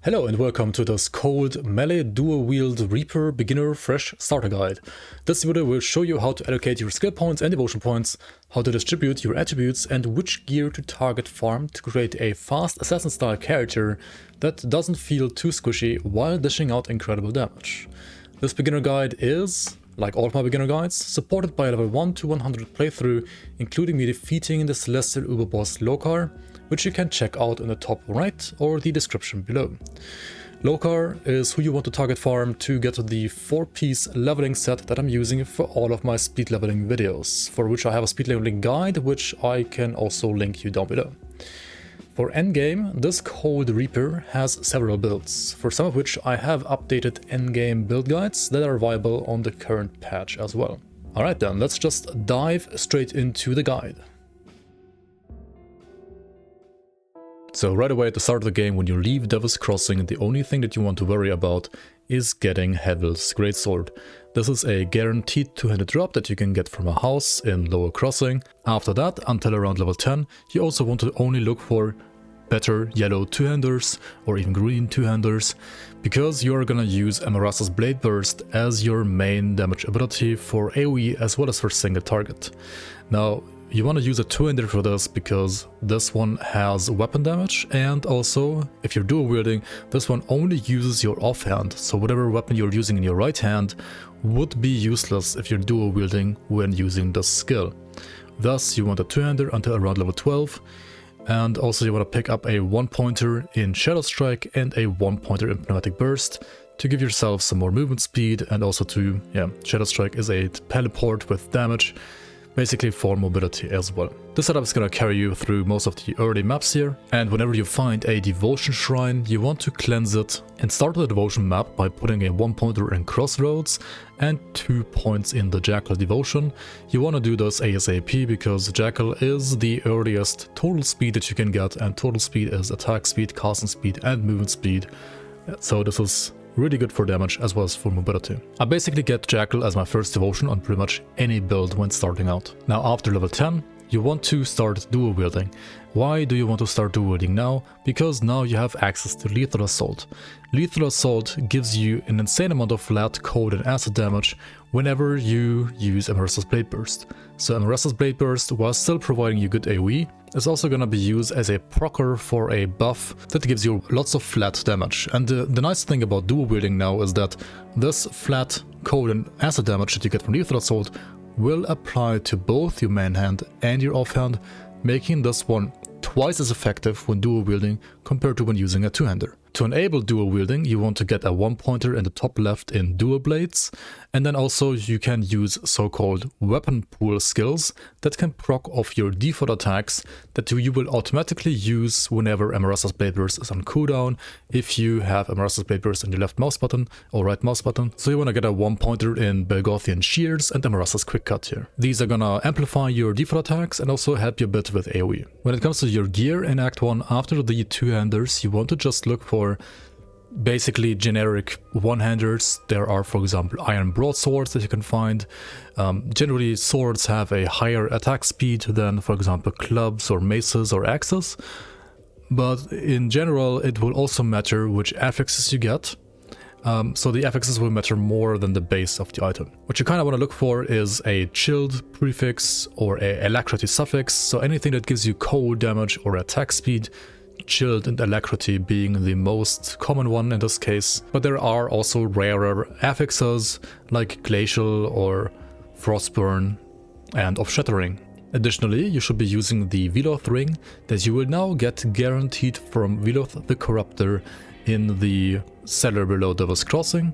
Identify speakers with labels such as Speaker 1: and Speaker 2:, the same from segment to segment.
Speaker 1: Hello and welcome to this cold melee dual wield Reaper beginner fresh starter guide. This video will show you how to allocate your skill points and devotion points, how to distribute your attributes and which gear to target farm to create a fast assassin style character that doesn't feel too squishy while dishing out incredible damage. This beginner guide is, like all of my beginner guides, supported by a level 1 to 100 playthrough, including me defeating the celestial uber boss LOKARR, which you can check out in the top right or the description below. LOKARR is who you want to target farm to get the 4-piece leveling set that I'm using for all of my speed leveling videos, for which I have a speed leveling guide, which I can also link you down below. For endgame, this cold Reaper has several builds, for some of which I have updated endgame build guides that are viable on the current patch as well. Alright then, let's just dive straight into the guide. So right away at the start of the game, when you leave Devil's Crossing, the only thing that you want to worry about is getting Hevel's Greatsword. This is a guaranteed two-handed drop that you can get from a house in Lower Crossing. After that, until around level 10, you also want to only look for better yellow two-handers or even green two-handers, because you're gonna use Amarasa's Blade Burst as your main damage ability for AoE as well as for single target. Now, you want to use a two-hander for this because this one has weapon damage, and also, if you're dual wielding, this one only uses your offhand, so whatever weapon you're using in your right hand would be useless if you're dual wielding when using this skill. Thus, you want a two-hander until around level 12, and also you want to pick up a 1-pointer in Shadow Strike and a 1-pointer in Pneumatic Burst to give yourself some more movement speed, and also to, Shadow Strike is a teleport with damage, basically for mobility as well. This setup is gonna carry you through most of the early maps here, and whenever you find a devotion shrine, you want to cleanse it and start the devotion map by putting a 1-pointer in Crossroads and 2 points in the Jackal devotion. You want to do this ASAP because Jackal is the earliest total speed that you can get, and total speed is attack speed, casting speed and movement speed, so this is really good for damage as well as for mobility. I basically get Jackal as my first devotion on pretty much any build when starting out. Now after level 10, you want to start dual wielding. Why do you want to start dual wielding now? Because now you have access to Lethal Assault. Lethal Assault gives you an insane amount of flat, cold and acid damage whenever you use Amarasa's Blade Burst. So Amarasa's Blade Burst, while still providing you good AoE, is also gonna be used as a procer for a buff that gives you lots of flat damage. And the nice thing about dual wielding now is that this flat, cold and acid damage that you get from Lethal Assault will apply to both your main hand and your offhand, making this one twice as effective when dual wielding compared to when using a two-hander. To enable dual wielding, you want to get a 1-pointer in the top left in dual blades, and then also you can use so-called weapon pool skills that can proc off your default attacks that you will automatically use whenever Amarasa's Blade Burst is on cooldown if you have Amarasa's Blade Burst on your left mouse button or right mouse button. So you want to get a 1-pointer in Belgothian Shears and Amarasa's Quick Cut here. These are gonna amplify your default attacks and also help you a bit with AoE. When it comes to your gear in Act 1, after the two-handers, you want to just look for basically generic one-handers. There are, for example, iron broadswords that you can find. Generally, swords have a higher attack speed than, for example, clubs or maces or axes. But in general, it will also matter which affixes you get. So the affixes will matter more than the base of the item. What you kind of want to look for is a chilled prefix or a alacrity suffix. So anything that gives you cold damage or attack speed, chilled and alacrity being the most common one in this case, but there are also rarer affixes like glacial or frostburn and of shattering. Additionally, you should be using the Veloth ring that you will now get guaranteed from Veloth the Corruptor in the cellar below Devil's Crossing,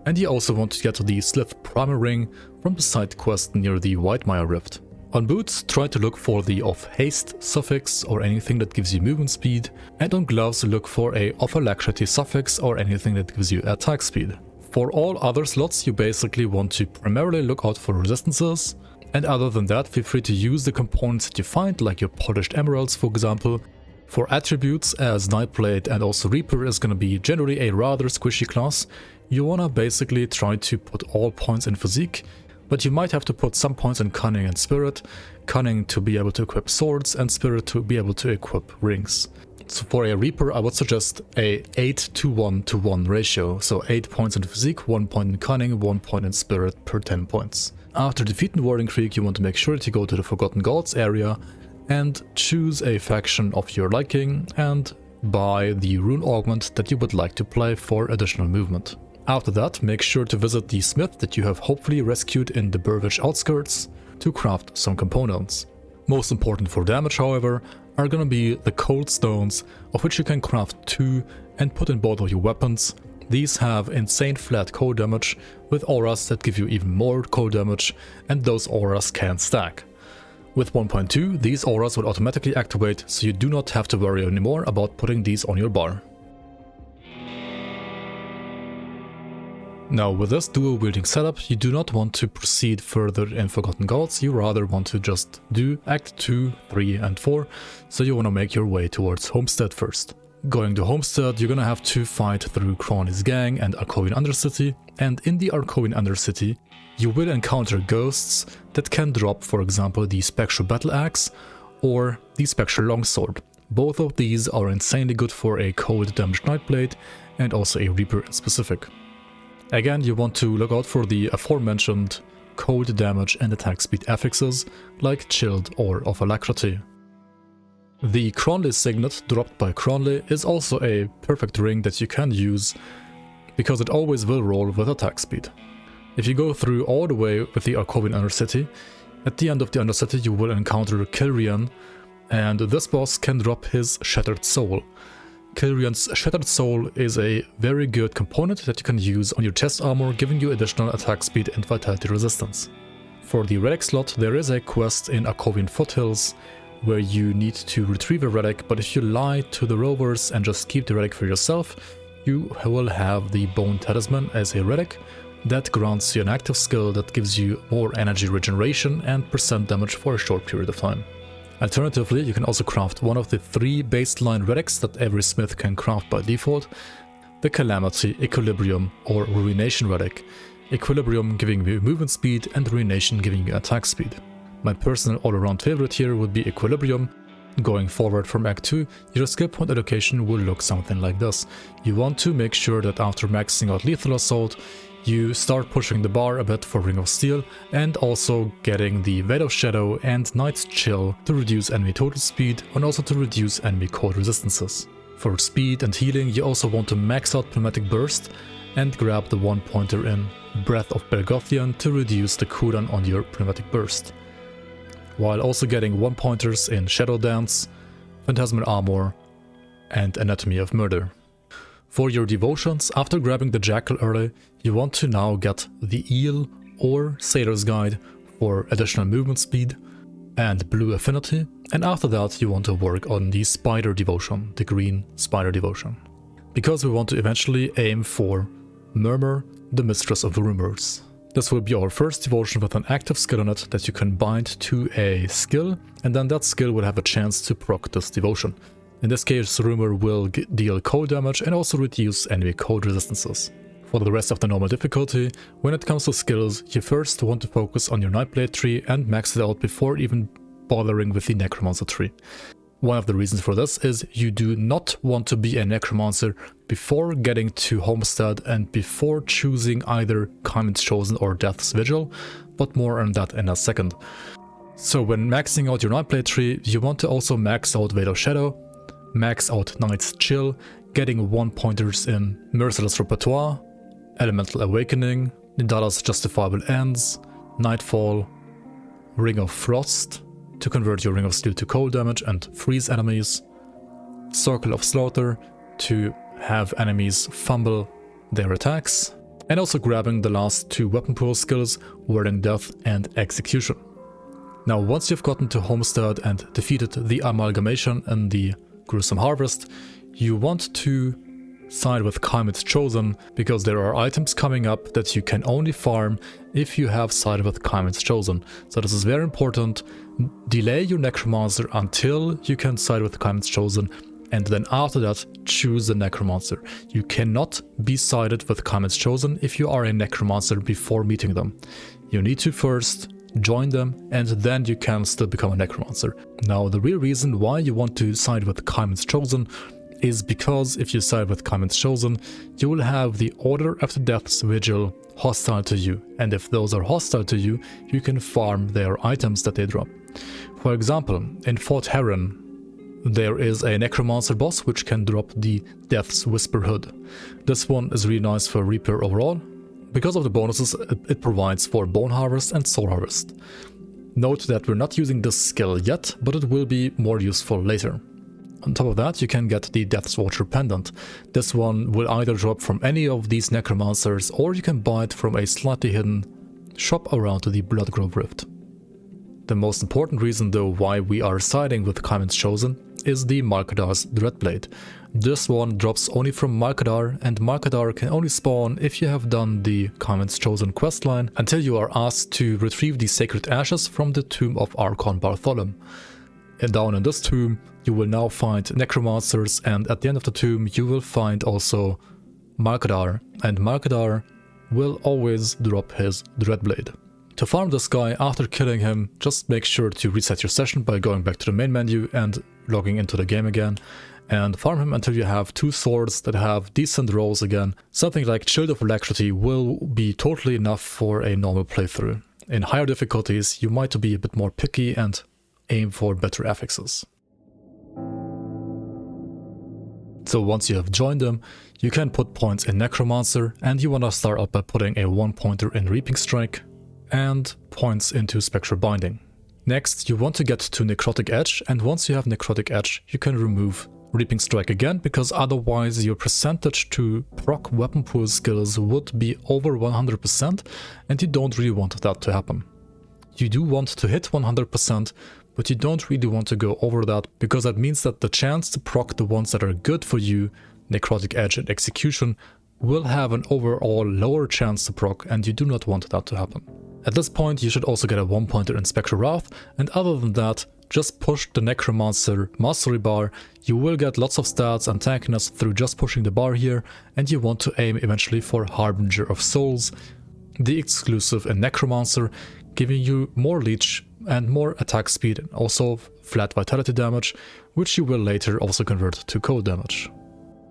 Speaker 1: and you also want to get the Slith Primer ring from the side quest near the Whitemire Rift. On boots, try to look for the of haste suffix or anything that gives you movement speed, and on gloves look for a of alacrity suffix or anything that gives you attack speed. For all other slots, you basically want to primarily look out for resistances, and other than that, feel free to use the components that you find, like your polished emeralds for example. For attributes, as Nightblade and also Reaper is going to be generally a rather squishy class, you want to basically try to put all points in physique, but you might have to put some points in Cunning and Spirit. Cunning to be able to equip swords and Spirit to be able to equip rings. So for a Reaper, I would suggest a 8 to 1 to 1 ratio, so 8 points in Physique, 1 point in Cunning, 1 point in Spirit per 10 points. After defeating Warding Creek, you want to make sure that you go to the Forgotten Gods area and choose a faction of your liking and buy the rune augment that you would like to play for additional movement. After that, make sure to visit the smith that you have hopefully rescued in the Burvish outskirts to craft some components. Most important for damage, however, are gonna be the cold stones, of which you can craft 2 and put in both of your weapons. These have insane flat cold damage with auras that give you even more cold damage, and those auras can stack. With 1.2, these auras will automatically activate, so you do not have to worry anymore about putting these on your bar. Now with this dual wielding setup, you do not want to proceed further in Forgotten Gods, you rather want to just do Act 2, 3 and 4, so you want to make your way towards Homestead first. Going to Homestead, you're gonna have to fight through Crowley's gang and Arcoin Undercity, and in the Arcoin Undercity, you will encounter ghosts that can drop, for example, the Spectral Battle Axe or the Spectral Longsword. Both of these are insanely good for a cold damage Nightblade and also a Reaper in specific. Again, you want to look out for the aforementioned cold damage and attack speed affixes like Chilled or of Alacrity. The Cronley Signet dropped by Cronley is also a perfect ring that you can use because it always will roll with attack speed. If you go through all the way with the Arcoin Undercity, at the end of the Undercity you will encounter Kilrian, and this boss can drop his Shattered Soul. Kilrian's Shattered Soul is a very good component that you can use on your chest armor, giving you additional attack speed and vitality resistance. For the relic slot, there is a quest in Arcovian Foothills where you need to retrieve a relic, but if you lie to the rovers and just keep the relic for yourself, you will have the Bone Talisman as a relic that grants you an active skill that gives you more energy regeneration and % damage for a short period of time. Alternatively, you can also craft one of the 3 baseline relics that every smith can craft by default, the Calamity, Equilibrium or Ruination relic, Equilibrium giving you movement speed and Ruination giving you attack speed. My personal all-around favorite here would be Equilibrium. Going forward from Act 2, your skill point allocation will look something like this. You want to make sure that after maxing out Lethal Assault, you start pushing the bar a bit for Ring of Steel and also getting the Veil of Shadow and Night's Chill to reduce enemy total speed and also to reduce enemy cold resistances. For speed and healing, you also want to max out Pneumatic Burst and grab the 1-pointer in Breath of Belgothian to reduce the cooldown on your Pneumatic Burst, while also getting 1-pointers in Shadow Dance, Phantasmal Armor and Anatomy of Murder. For your devotions, after grabbing the Jackal early, you want to now get the Eel or Sailor's Guide for additional movement speed and blue affinity, and after that you want to work on the Spider devotion, the green Spider devotion, because we want to eventually aim for Murmur, the Mistress of Rumors. This will be our first devotion with an active skill on it that you can bind to a skill, and then that skill will have a chance to proc this devotion. In this case, Rumor will deal cold damage and also reduce enemy cold resistances. For the rest of the normal difficulty, when it comes to skills, you first want to focus on your Nightblade tree and max it out before even bothering with the Necromancer tree. One of the reasons for this is you do not want to be a Necromancer before getting to Homestead and before choosing either KYMONS Chosen or Death's Vigil, but more on that in a second. So when maxing out your Nightblade tree, you want to also max out Veil of Shadow, max out Night's Chill, getting 1-pointers in Merciless Repertoire, Elemental Awakening, Nidala's Justifiable Ends, Nightfall, Ring of Frost to convert your Ring of Steel to cold damage and freeze enemies, Circle of Slaughter to have enemies fumble their attacks, and also grabbing the last 2 weapon pool skills, Whirling Death and Execution. Now once you've gotten to Homestead and defeated the Amalgamation in the Gruesome Harvest, you want to side with KYMONS Chosen because there are items coming up that you can only farm if you have sided with KYMONS Chosen. So this is very important. Delay your Necromancer until you can side with KYMONS Chosen, and then after that choose the Necromancer. You cannot be sided with KYMONS Chosen if you are a Necromancer before meeting them. You need to first join them, and then you can still become a Necromancer. Now, the real reason why you want to side with KYMONS Chosen is because if you side with KYMONS Chosen, you will have the Order After Death's Vigil hostile to you, and if those are hostile to you, you can farm their items that they drop. For example, in Fort Heron, there is a Necromancer boss which can drop the Death's Whisper Hood. This one is really nice for Reaper overall. Because of the bonuses it provides for Bone Harvest and Soul Harvest. Note that we're not using this skill yet, but it will be more useful later. On top of that, you can get the Death's Watcher Pendant. This one will either drop from any of these Necromancers, or you can buy it from a slightly hidden shop around the Bloodgrove Rift. The most important reason though why we are siding with KYMONS Chosen is the Malkadar's Dreadblade. This one drops only from Malkadar, and Malkadar can only spawn if you have done the KYMONS Chosen questline until you are asked to retrieve the Sacred Ashes from the tomb of Archon Bartholom. And down in this tomb you will now find Necromancers, and at the end of the tomb you will find also Malkadar, and Malkadar will always drop his Dreadblade. To farm this guy after killing him, just make sure to reset your session by going back to the main menu and logging into the game again, and farm him until you have 2 swords that have decent rolls again. Something like Shield of Alacrity will be totally enough for a normal playthrough. In higher difficulties you might be a bit more picky and aim for better affixes. So once you have joined them, you can put points in Necromancer, and you want to start out by putting a 1 pointer in Reaping Strike and points into Spectral Binding. Next, you want to get to Necrotic Edge, and once you have Necrotic Edge, you can remove Reaping Strike again, because otherwise your percentage to proc weapon pool skills would be over 100%, and you don't really want that to happen. You do want to hit 100%, but you don't really want to go over that, because that means that the chance to proc the ones that are good for you, Necrotic Edge and Execution, will have an overall lower chance to proc, and you do not want that to happen. At this point you should also get a 1 pointer in Spectral Wrath, and other than that, just push the Necromancer Mastery bar. You will get lots of stats and tankiness through just pushing the bar here, and you want to aim eventually for Harbinger of Souls, the exclusive in Necromancer, giving you more leech and more attack speed and also flat vitality damage, which you will later also convert to cold damage.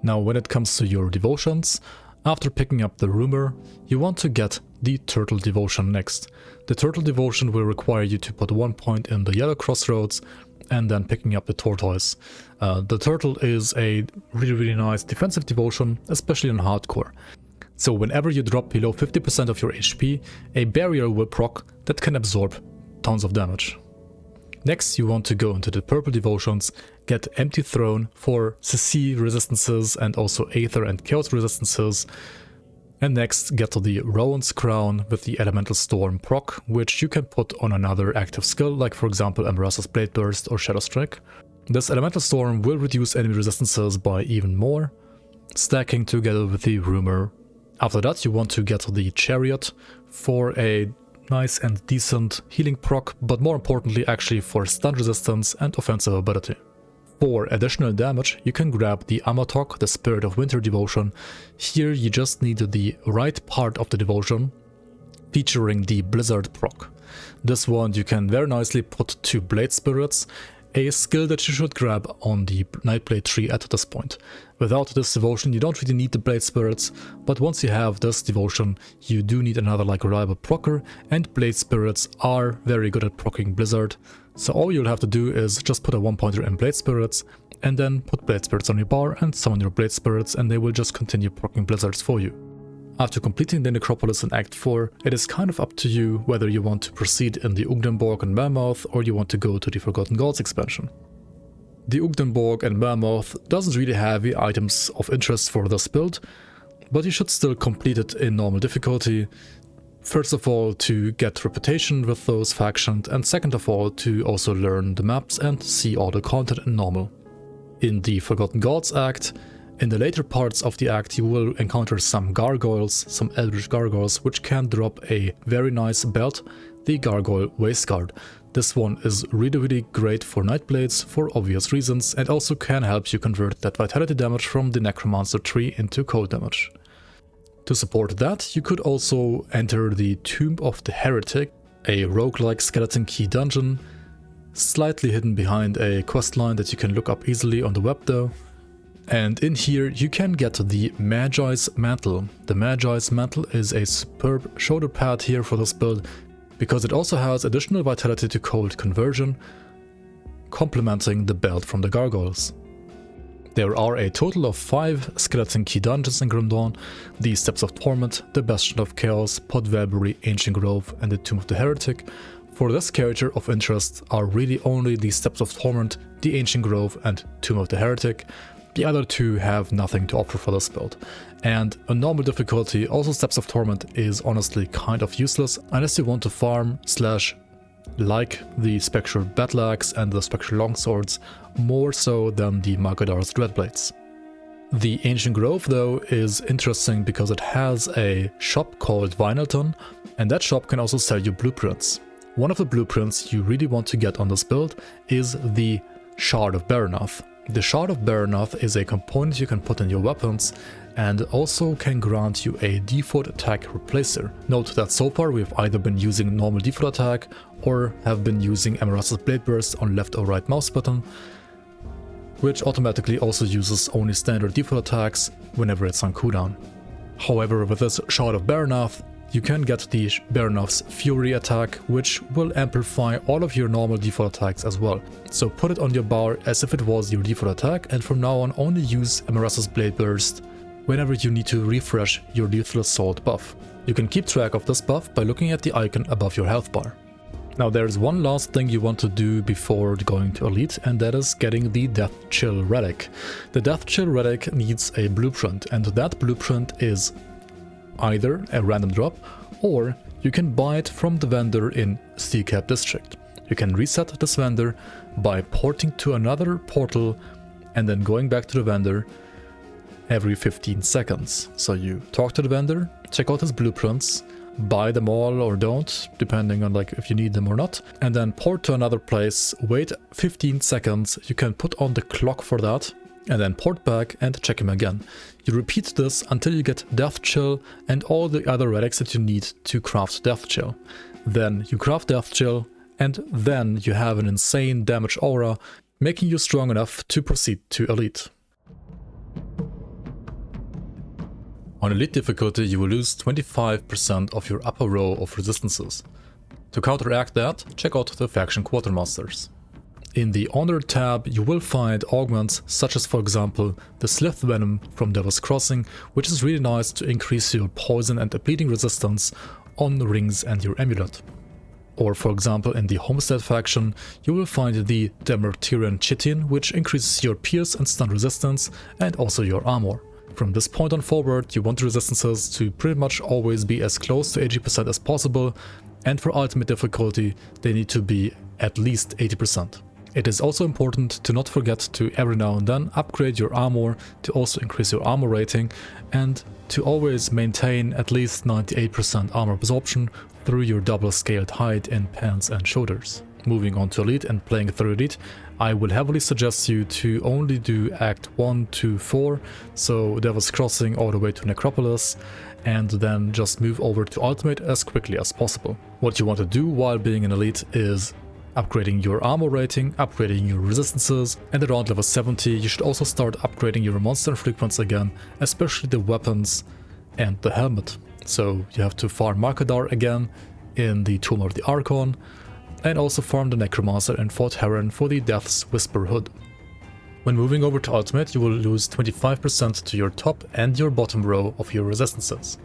Speaker 1: Now when it comes to your devotions, after picking up the Rumor, you want to get the Turtle Devotion next. The Turtle Devotion will require you to put 1 point in the Yellow Crossroads and then picking up the Tortoise. The Turtle is a really nice defensive devotion, especially in hardcore. So whenever you drop below 50% of your HP, a barrier will proc that can absorb tons of damage. Next you want to go into the Purple Devotions, get Empty Throne for CC resistances and also Aether and Chaos resistances, and next get to the Rowan's Crown with the Elemental Storm proc, which you can put on another active skill, like for example Amarasa's Blade Burst or Shadow Strike. This Elemental Storm will reduce enemy resistances by even more, stacking together with the Rumor. After that you want to get to the Chariot for a nice and decent healing proc, but more importantly actually for stun resistance and offensive ability. For additional damage you can grab the Amatok, the Spirit of Winter Devotion. Here you just need the right part of the devotion, featuring the Blizzard proc. This one you can very nicely put to Blade Spirits, a skill that you should grab on the Nightblade tree at this point. Without this devotion you don't really need the Blade Spirits, but once you have this devotion you do need another reliable procer, and Blade Spirits are very good at proccing Blizzard. So all you'll have to do is just put a 1 pointer in Blade Spirits, and then put Blade Spirits on your bar and summon your Blade Spirits, and they will just continue proccing Blizzards for you. After completing the Necropolis in Act 4, it is kind of up to you whether you want to proceed in the Ugdenborg and Mammoth or you want to go to the Forgotten Gods expansion. The Ugdenborg and Mammoth doesn't really have the items of interest for this build, but you should still complete it in normal difficulty. First of all to get reputation with those factions, and second of all to also learn the maps and see all the content in normal. In the Forgotten Gods Act, in the later parts of the act you will encounter some gargoyles, some eldritch gargoyles, which can drop a very nice belt, the Gargoyle Waistguard. This one is really great for Nightblades for obvious reasons, and also can help you convert that vitality damage from the Necromancer tree into cold damage. To support that, you could also enter the Tomb of the Heretic. a roguelike skeleton key dungeon, slightly hidden behind a questline that you can look up easily on the web though. And in here you can get the Magi's Mantle. The Magi's Mantle is a superb shoulder pad here for this build, because it also has additional vitality to cold conversion, complementing the belt from the gargoyles. There are a total of 5 skeleton key dungeons in Grim Dawn: the Steps of Torment, the Bastion of Chaos, Podvelbury, Ancient Grove and the Tomb of the Heretic. For this character, of interest are really only the Steps of Torment, the Ancient Grove and Tomb of the Heretic. The other two have nothing to offer for this build. And on normal difficulty, also Steps of Torment is honestly kind of useless unless you want to farm / like the Spectral Battle Axe and the Spectral Longswords more so than the Magadar's Dreadblades. The Ancient Grove though is interesting because it has a shop called Vinelton, and that shop can also sell you blueprints. One of the blueprints you really want to get on this build is the Shard of Baranoth. The Shard of Baranoth is a component you can put in your weapons and also can grant you a default attack replacer. Note that so far we've either been using normal default attack or have been using Amaras's Blade Burst on left or right mouse button, which automatically also uses only standard default attacks whenever it's on cooldown. However, with this Shard of Baranoth, you can get the Baranoth's Fury attack, which will amplify all of your normal default attacks as well. So put it on your bar as if it was your default attack, and from now on only use Amaras's Blade Burst whenever you need to refresh your Lethal Assault buff. You can keep track of this buff by looking at the icon above your health bar. Now there's one last thing you want to do before going to Elite, and that is getting the Death Chill Relic. The Death Chill Relic needs a blueprint, and that blueprint is either a random drop, or you can buy it from the vendor in Steelcap District. You can reset this vendor by porting to another portal and then going back to the vendor every 15 seconds. So you talk to the vendor, check out his blueprints, buy them all or don't, depending on like if you need them or not, and then port to another place, wait 15 seconds, you can put on the clock for that, and then port back and check him again. You repeat this until you get Death Chill and all the other relics that you need to craft Death Chill. Then you craft Death Chill, and then you have an insane damage aura, making you strong enough to proceed to Elite. On Elite difficulty, you will lose 25% of your upper row of resistances. To counteract that, check out the Faction Quartermasters. In the Honored tab, you will find augments such as, for example, the Slith Venom from Devil's Crossing, which is really nice to increase your poison and bleeding resistance on rings and your amulet. Or for example, in the Homestead faction, you will find the Demertyrian Chitin, which increases your pierce and stun resistance and also your armor. From this point on forward, you want the resistances to pretty much always be as close to 80% as possible, and for ultimate difficulty, they need to be at least 80%. It is also important to not forget to every now and then upgrade your armor to also increase your armor rating, and to always maintain at least 98% armor absorption through your double scaled height in pants and shoulders. Moving on to Elite and playing through Elite, I will heavily suggest you to only do Act 1 to 4, so Devil's Crossing all the way to Necropolis, and then just move over to Ultimate as quickly as possible. What you want to do while being an Elite is upgrading your armor rating, upgrading your resistances, and around level 70 you should also start upgrading your monster frequency again, especially the weapons and the helmet. So you have to farm Markadar again in the Tomb of the Archon, and also farm the Necromancer in Fort Heron for the Death's Whisper Hood. When moving over to Ultimate, you will lose 25% to your top and your bottom row of your resistances.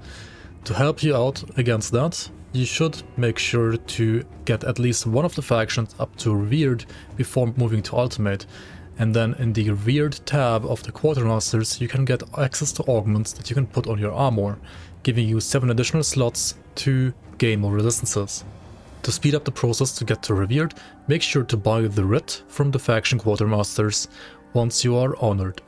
Speaker 1: To help you out against that, you should make sure to get at least one of the factions up to Revered before moving to Ultimate, and then in the Revered tab of the Quartermasters you can get access to augments that you can put on your armor, giving you 7 additional slots to gain more resistances. To speed up the process to get to Revered, make sure to buy the Writ from the Faction Quartermasters once you are honored.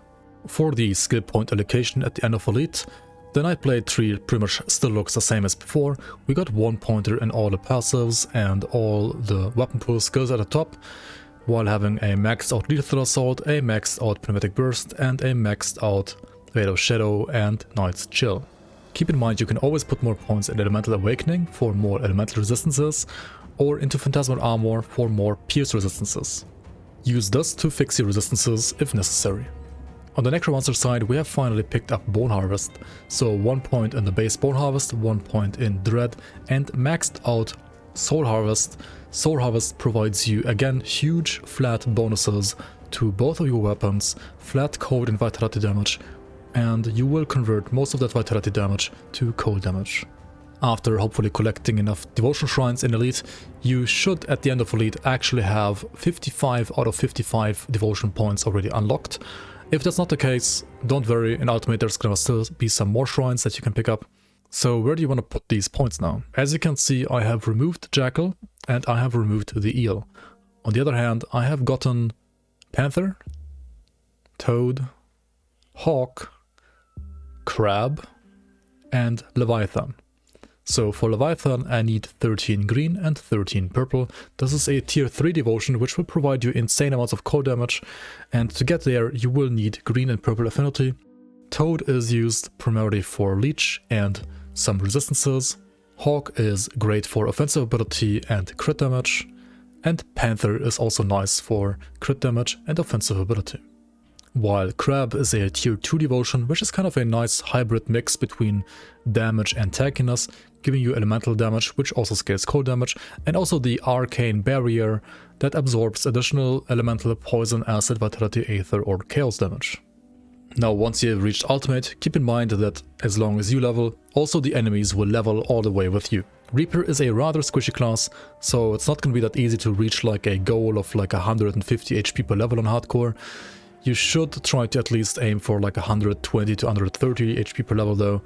Speaker 1: For the skill point allocation at the end of Elite, the Night Blade tree pretty much still looks the same as before. We got 1 pointer in all the passives and all the weapon pool skills at the top, while having a maxed out Lethal Assault, a maxed out Pneumatic Burst, and a maxed out Veil of Shadow and Night's Chill. Keep in mind you can always put more points in Elemental Awakening for more elemental resistances, or into Phantasmal Armor for more pierce resistances. Use this to fix your resistances if necessary. On the Necromancer side, we have finally picked up Bone Harvest, so 1 point in the base Bone Harvest, 1 point in Dread, and maxed out Soul Harvest. Soul Harvest provides you again huge flat bonuses to both of your weapons, flat cold and vitality damage, and you will convert most of that vitality damage to cold damage. After hopefully collecting enough devotion shrines in Elite, you should at the end of Elite actually have 55 out of 55 devotion points already unlocked. If that's not the case, don't worry, in Ultimate there's gonna still be some more shrines that you can pick up. So where do you want to put these points now? As you can see, I have removed Jackal and I have removed the Eel. On the other hand, I have gotten Panther, Toad, Hawk, Crab, and Leviathan. So for Leviathan I need 13 green and 13 purple. This is a tier 3 devotion which will provide you insane amounts of cold damage, and to get there you will need green and purple affinity. Toad is used primarily for leech and some resistances. Hawk is great for offensive ability and crit damage, and Panther is also nice for crit damage and offensive ability. While Crab is a tier 2 devotion, which is kind of a nice hybrid mix between damage and tankiness, giving you elemental damage, which also scales cold damage, and also the arcane barrier that absorbs additional elemental poison, acid, vitality, aether, or chaos damage. Now, once you have reached ultimate, keep in mind that as long as you level, also the enemies will level all the way with you. Reaper is a rather squishy class, so it's not going to be that easy to reach like a goal of like 150 HP per level on hardcore. You should try to at least aim for like 120 to 130 HP per level though,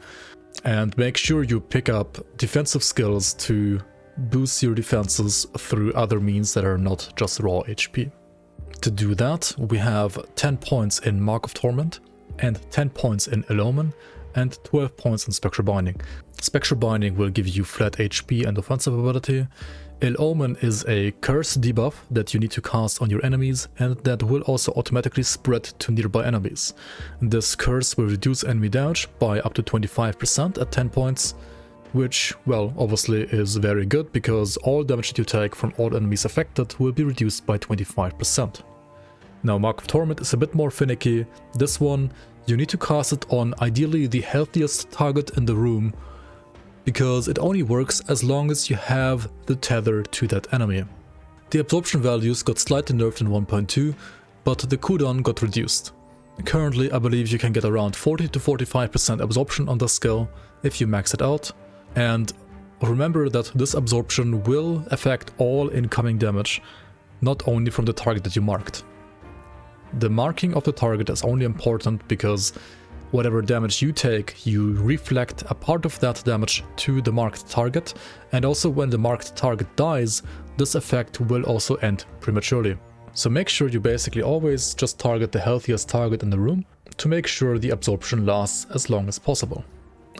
Speaker 1: and make sure you pick up defensive skills to boost your defenses through other means that are not just raw HP. To do that, we have 10 points in Mark of Torment, and 10 points in Ill Omen, and 12 points in Spectral Binding. Spectral Binding will give you flat HP and offensive ability. Ill Omen is a curse debuff that you need to cast on your enemies, and that will also automatically spread to nearby enemies. This curse will reduce enemy damage by up to 25% at 10 points, which, well, obviously is very good because all damage that you take from all enemies affected will be reduced by 25%. Now, Mark of Torment is a bit more finicky. This one, you need to cast it on ideally the healthiest target in the room, because it only works as long as you have the tether to that enemy. The absorption values got slightly nerfed in 1.2, but the cooldown got reduced. Currently, I believe you can get around 40 to 45% absorption on this skill if you max it out, and remember that this absorption will affect all incoming damage, not only from the target that you marked. The marking of the target is only important because whatever damage you take, you reflect a part of that damage to the marked target, and also when the marked target dies, this effect will also end prematurely. So make sure you basically always just target the healthiest target in the room to make sure the absorption lasts as long as possible.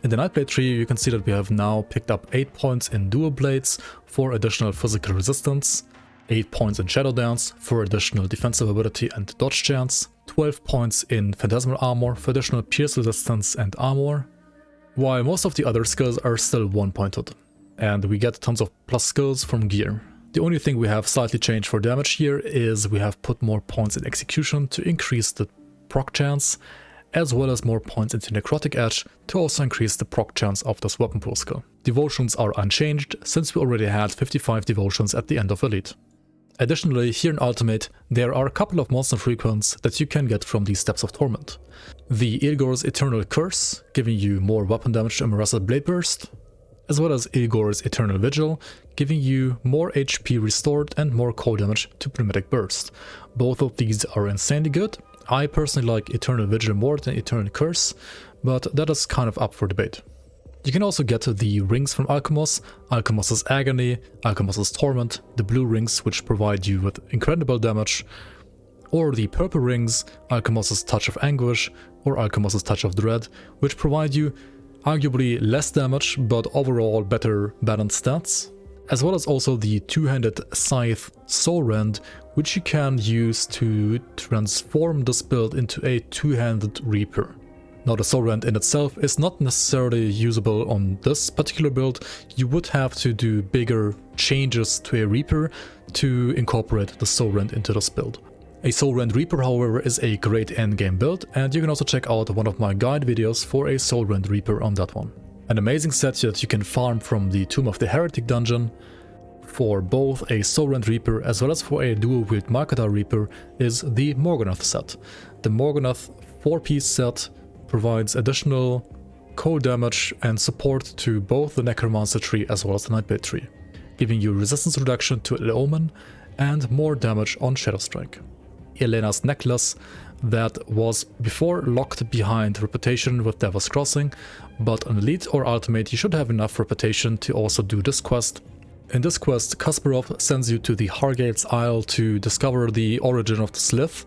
Speaker 1: In the Nightblade tree, you can see that we have now picked up 8 points in Dual Blades for additional physical resistance, 8 points in Shadow Dance for additional defensive ability and dodge chance, 12 points in Phantasmal Armor for additional pierce resistance and armor, while most of the other skills are still 1-pointed. And we get tons of plus skills from gear. The only thing we have slightly changed for damage here is we have put more points in Execution to increase the proc chance, as well as more points into Necrotic Edge to also increase the proc chance of this weapon pool skill. Devotions are unchanged, since we already had 55 devotions at the end of Elite. Additionally, here in Ultimate, there are a couple of monster frequents that you can get from the Steps of Torment. The Ilgor's Eternal Curse, giving you more weapon damage to Marassa's Blade Burst, as well as Ilgor's Eternal Vigil, giving you more HP restored and more cold damage to Pneumatic Burst. Both of these are insanely good. I personally like Eternal Vigil more than Eternal Curse, but that is kind of up for debate. You can also get the rings from Alchemos, Alchemos' Agony, Alchemos' Torment, the blue rings which provide you with incredible damage, or the purple rings, Alchemos' Touch of Anguish or Alchemos' Touch of Dread, which provide you arguably less damage but overall better balanced stats, as well as also the two-handed Scythe Soul Rend, which you can use to transform this build into a two-handed Reaper. Now the Soul Rend in itself is not necessarily usable on this particular build. You would have to do bigger changes to a Reaper to incorporate the Soul Rend into this build. A Soul Rend Reaper, however, is a great endgame build, and you can also check out one of my guide videos for a Soul Rend Reaper on that one. An amazing set that you can farm from the Tomb of the Heretic dungeon for both a Soul Rend Reaper as well as for a Dual Wield Marketer Reaper is the Morganath set. The Morganath 4-piece set provides additional cold damage and support to both the Necromancer tree as well as the Nightblade tree, giving you resistance reduction to Ill Omen and more damage on Shadow Strike. Elena's necklace that was before locked behind reputation with Devil's Crossing, but on Elite or Ultimate you should have enough reputation to also do this quest. In this quest, Kasparov sends you to the Hargate's Isle to discover the origin of the Slith,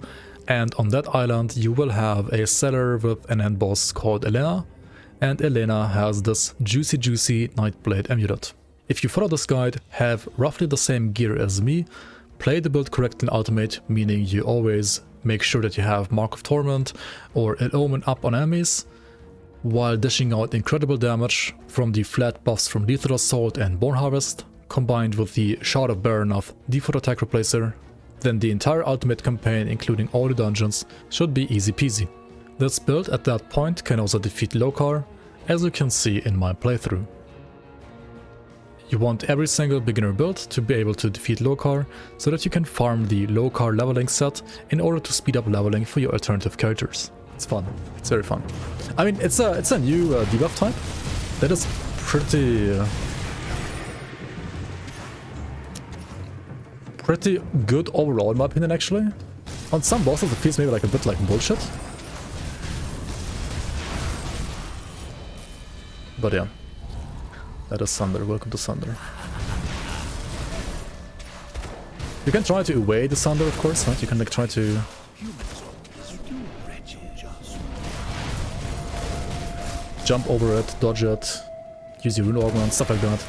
Speaker 1: and on that island you will have a cellar with an end boss called Elena, and Elena has this juicy Nightblade amulet. If you follow this guide, have roughly the same gear as me, play the build correct in Ultimate, meaning you always make sure that you have Mark of Torment or Ill Omen up on enemies, while dishing out incredible damage from the flat buffs from Lethal Assault and Bone Harvest, combined with the Shard of Baranoth default attack replacer, then the entire Ultimate campaign, including all the dungeons, should be easy peasy. This build at that point can also defeat LOKARR, as you can see in my playthrough. You want every single beginner build to be able to defeat LOKARR, so that you can farm the LOKARR leveling set in order to speed up leveling for your alternative characters. It's fun. It's very fun. I mean, it's a new debuff type that is pretty good overall in my opinion, actually. On some bosses it feels maybe like a bit like bullshit. But yeah. That is Sunder. Welcome to Sunder. You can try to evade the Sunder, of course, right? You can like try to jump over it, dodge it, use your Rune Augment, stuff like that.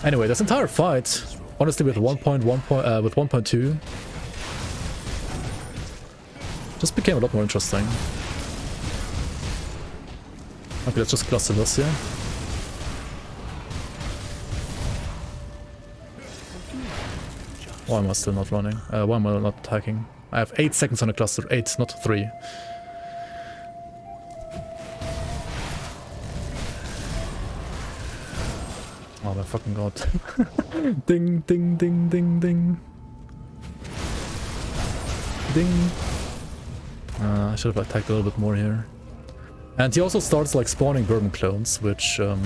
Speaker 1: Anyway, this entire fight, honestly, with 1.2, just became a lot more interesting. Okay, let's just cluster this here. Why am I still not running? Why am I not attacking? I have 8 seconds on a cluster. 8, not 3. Oh my fucking god. Ding, ding, ding, ding, ding. Ding. I should have attacked a little bit more here. And he also starts like spawning Bourbon clones, which well,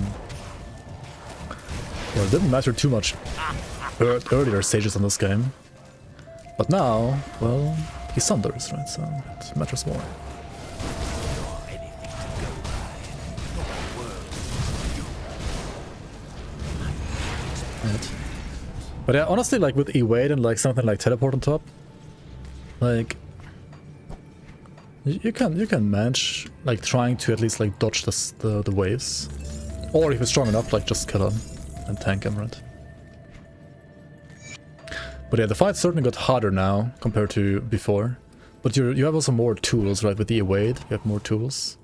Speaker 1: didn't matter too much earlier stages in this game. But now, well, he Sunders, right? So it matters more. Right. But yeah, honestly, like with evade and like something like teleport on top, like you can manage like trying to at least like dodge the waves, or if you're strong enough, like just kill him and tank him, right? But yeah, the fight certainly got harder now compared to before. But you have also more tools, right? With the evade, you have more tools.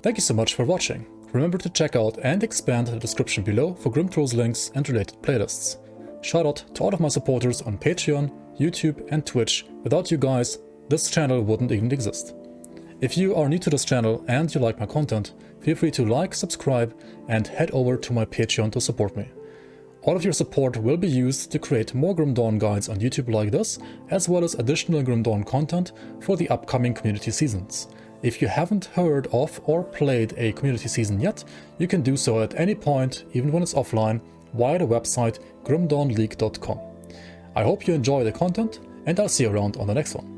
Speaker 1: Thank you so much for watching. Remember to check out and expand the description below for GRIMTOOLS links and related playlists. Shout out to all of my supporters on Patreon, YouTube and Twitch. Without you guys, this channel wouldn't even exist. If you are new to this channel and you like my content, feel free to like, subscribe and head over to my Patreon to support me. All of your support will be used to create more Grim Dawn guides on YouTube like this, as well as additional Grim Dawn content for the upcoming community seasons. If you haven't heard of or played a community season yet, you can do so at any point, even when it's offline, via the website grimdawnleague.com. I hope you enjoy the content, and I'll see you around on the next one.